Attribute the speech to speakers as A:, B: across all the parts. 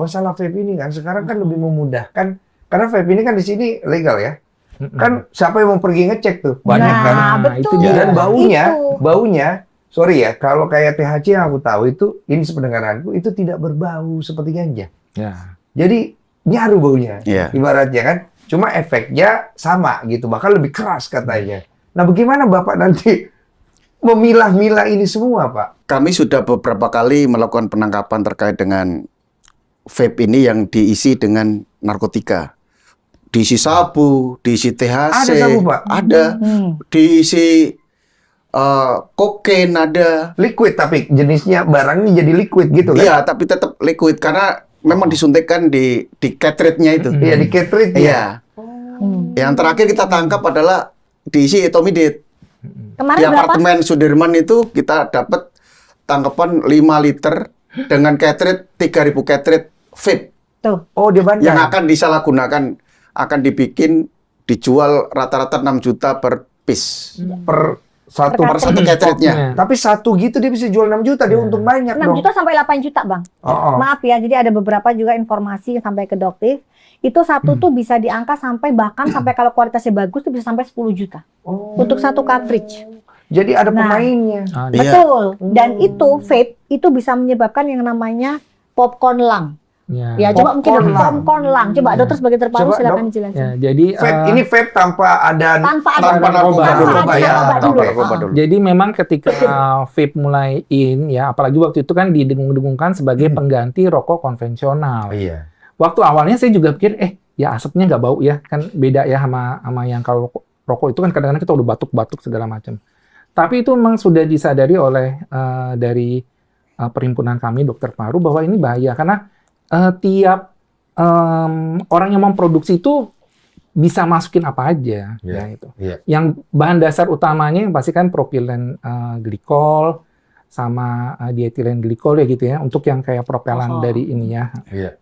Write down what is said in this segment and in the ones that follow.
A: masalah vape ini kan sekarang kan lebih memudahkan karena vape ini kan di sini legal ya. Kan siapa yang mau pergi ngecek tuh? Banyak kan.
B: betul.
C: Itu dia.
A: Dan baunya, sorry ya, kalau kayak THC yang aku tahu itu, ini sependengaranku itu tidak berbau seperti ganja.
C: Ya.
A: Jadi nyaru baunya,
D: Iya.
A: ibaratnya kan. Cuma efeknya sama gitu, bahkan lebih keras katanya. Nah, bagaimana Bapak nanti memilah-milah ini semua, Pak?
D: Kami sudah beberapa kali melakukan penangkapan terkait dengan vape ini yang diisi dengan narkotika. Diisi sabu, diisi THC.
A: Ada sabu, Pak?
D: Ada. Diisi kokain ada.
A: Liquid tapi jenisnya barangnya jadi liquid gitu kan?
D: Iya, tapi tetap liquid karena memang disuntikkan di cartridge-nya itu.
A: Iya, di cartridge ya.
D: Iya. Yang terakhir kita tangkap adalah diisi etomidate.
B: Kemarin
D: Di
B: berapa?
D: apartemen Sudirman itu kita dapat tangkapan 5 liter dengan cartridge 3.000 cartridge vape
B: Tuh.
A: Oh, dia bandar.
D: yang akan disalahgunakan, akan dijual rata-rata 6 juta per piece.
A: per satu
D: Per satu cartridge-nya.
A: Tapi satu gitu dia bisa jual 6 juta, dia untung banyak
B: 6
A: dong.
B: juta sampai 8 juta, Bang.
A: Oh.
B: Maaf ya, jadi ada beberapa juga informasi yang sampai ke Doktif. Itu satu tuh bisa diangkat sampai bahkan sampai kalau kualitasnya bagus tuh bisa sampai 10 juta.
A: Oh.
B: Untuk satu cartridge.
A: Jadi ada
B: Nah.
A: pemainnya.
C: Ah,
D: Iya.
B: Betul. Dan itu vape itu bisa menyebabkan yang namanya popcorn lung. Ya, coba mungkin
A: Popcorn lung.
B: popcorn lung. Coba dokter sebagai terparu
A: Coba,
B: silakan
A: Dok.
B: dijelaskan.
C: Ya, jadi
A: Ini vape tanpa ada
B: Tanpa ada
D: Tanpa narkoba
B: tanpa
D: dulu.
B: ada
A: ya.
B: narkoba dulu.
D: Narkoba dulu.
C: Jadi memang ketika vape mulai in ya, apalagi waktu itu kan didengung-dengungkan sebagai pengganti rokok konvensional.
A: Iya.
C: Waktu awalnya saya juga pikir, ya asapnya nggak bau ya, kan beda ya sama yang kalau rokok itu kan kadang-kadang kita udah batuk-batuk segala macam. Tapi itu memang sudah disadari oleh dari perhimpunan kami dokter paru bahwa ini bahaya karena tiap orang yang memproduksi itu bisa masukin apa aja,
A: Iya,
C: ya itu.
A: iya.
C: Yang bahan dasar utamanya yang pasti kan propilen glikol sama dietilen glikol ya gitu ya, untuk yang kayak propelan dari ini ya.
A: Iya.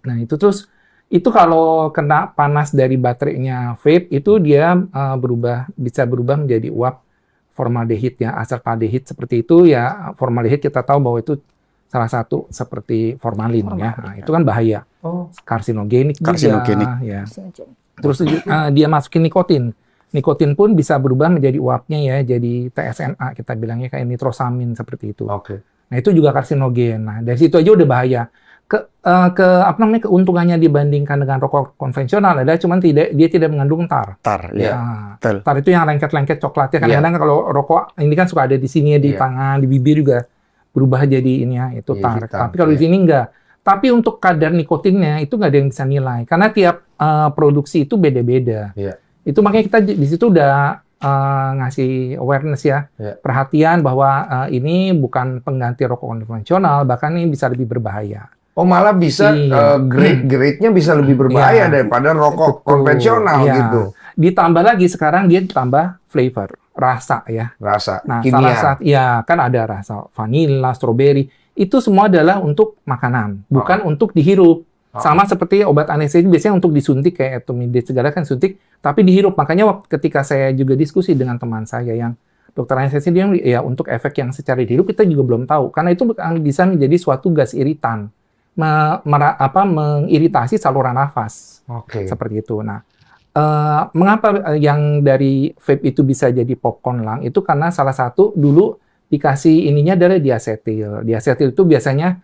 C: Nah itu terus itu kalau kena panas dari baterainya vape itu dia bisa berubah menjadi uap formaldehid ya, asal-aldehid seperti itu ya. Formaldehid kita tahu bahwa itu salah satu seperti formalin ya. Nah, itu kan bahaya.
A: Oh.
C: Karsinogenik juga
D: Karsinogenik.
C: ya. Terus dia masukin nikotin. Nikotin pun bisa berubah menjadi uapnya ya, jadi TSNA kita bilangnya kayak nitrosamin seperti itu.
A: Oke.
C: Nah, itu juga karsinogen. Nah, dari situ aja udah bahaya. Keuntungannya dibandingkan dengan rokok konvensional adalah cuman dia tidak mengandung tar.
D: Tar,
A: Iya.
D: ya.
C: Nah,
D: Betul.
C: tar itu yang lengket-lengket coklatnya. Kadang-kadang kalau rokok ini kan suka ada di sini ya, di
A: Iya.
C: tangan, di bibir juga berubah jadi ini ya, itu
A: Iya,
C: tar.
A: hitam,
C: Tapi kalau di
A: iya.
C: sini enggak. Tapi untuk kadar nikotinnya itu nggak ada yang bisa nilai karena tiap produksi itu beda-beda.
A: Iya.
C: Itu makanya kita di situ udah ngasih awareness ya,
A: Iya.
C: perhatian bahwa ini bukan pengganti rokok konvensional, bahkan ini bisa lebih berbahaya.
A: Oh, malah bisa
C: Iya.
A: grade-nya bisa lebih berbahaya
C: Iya.
A: daripada rokok
C: Betul.
A: konvensional
C: Iya.
A: gitu.
C: Ditambah lagi sekarang dia ditambah flavor, rasa ya.
A: Rasa
C: Nah,
A: kimia.
C: salah satu ya kan ada rasa vanilla, stroberi. Itu semua adalah untuk makanan, bukan untuk dihirup. Sama seperti obat anestesia biasanya untuk disuntik kayak etomidate segala kan suntik, tapi dihirup. Makanya ketika saya juga diskusi dengan teman saya yang dokter anestesia dia ya untuk efek yang secara dihirup kita juga belum tahu karena itu bisa menjadi suatu gas iritan. Mengiritasi saluran nafas.
A: Oke.
C: Seperti itu. Nah, mengapa yang dari vape itu bisa jadi popcorn lung? Itu karena salah satu dulu dikasih ininya adalah diasetil. Diasetil itu biasanya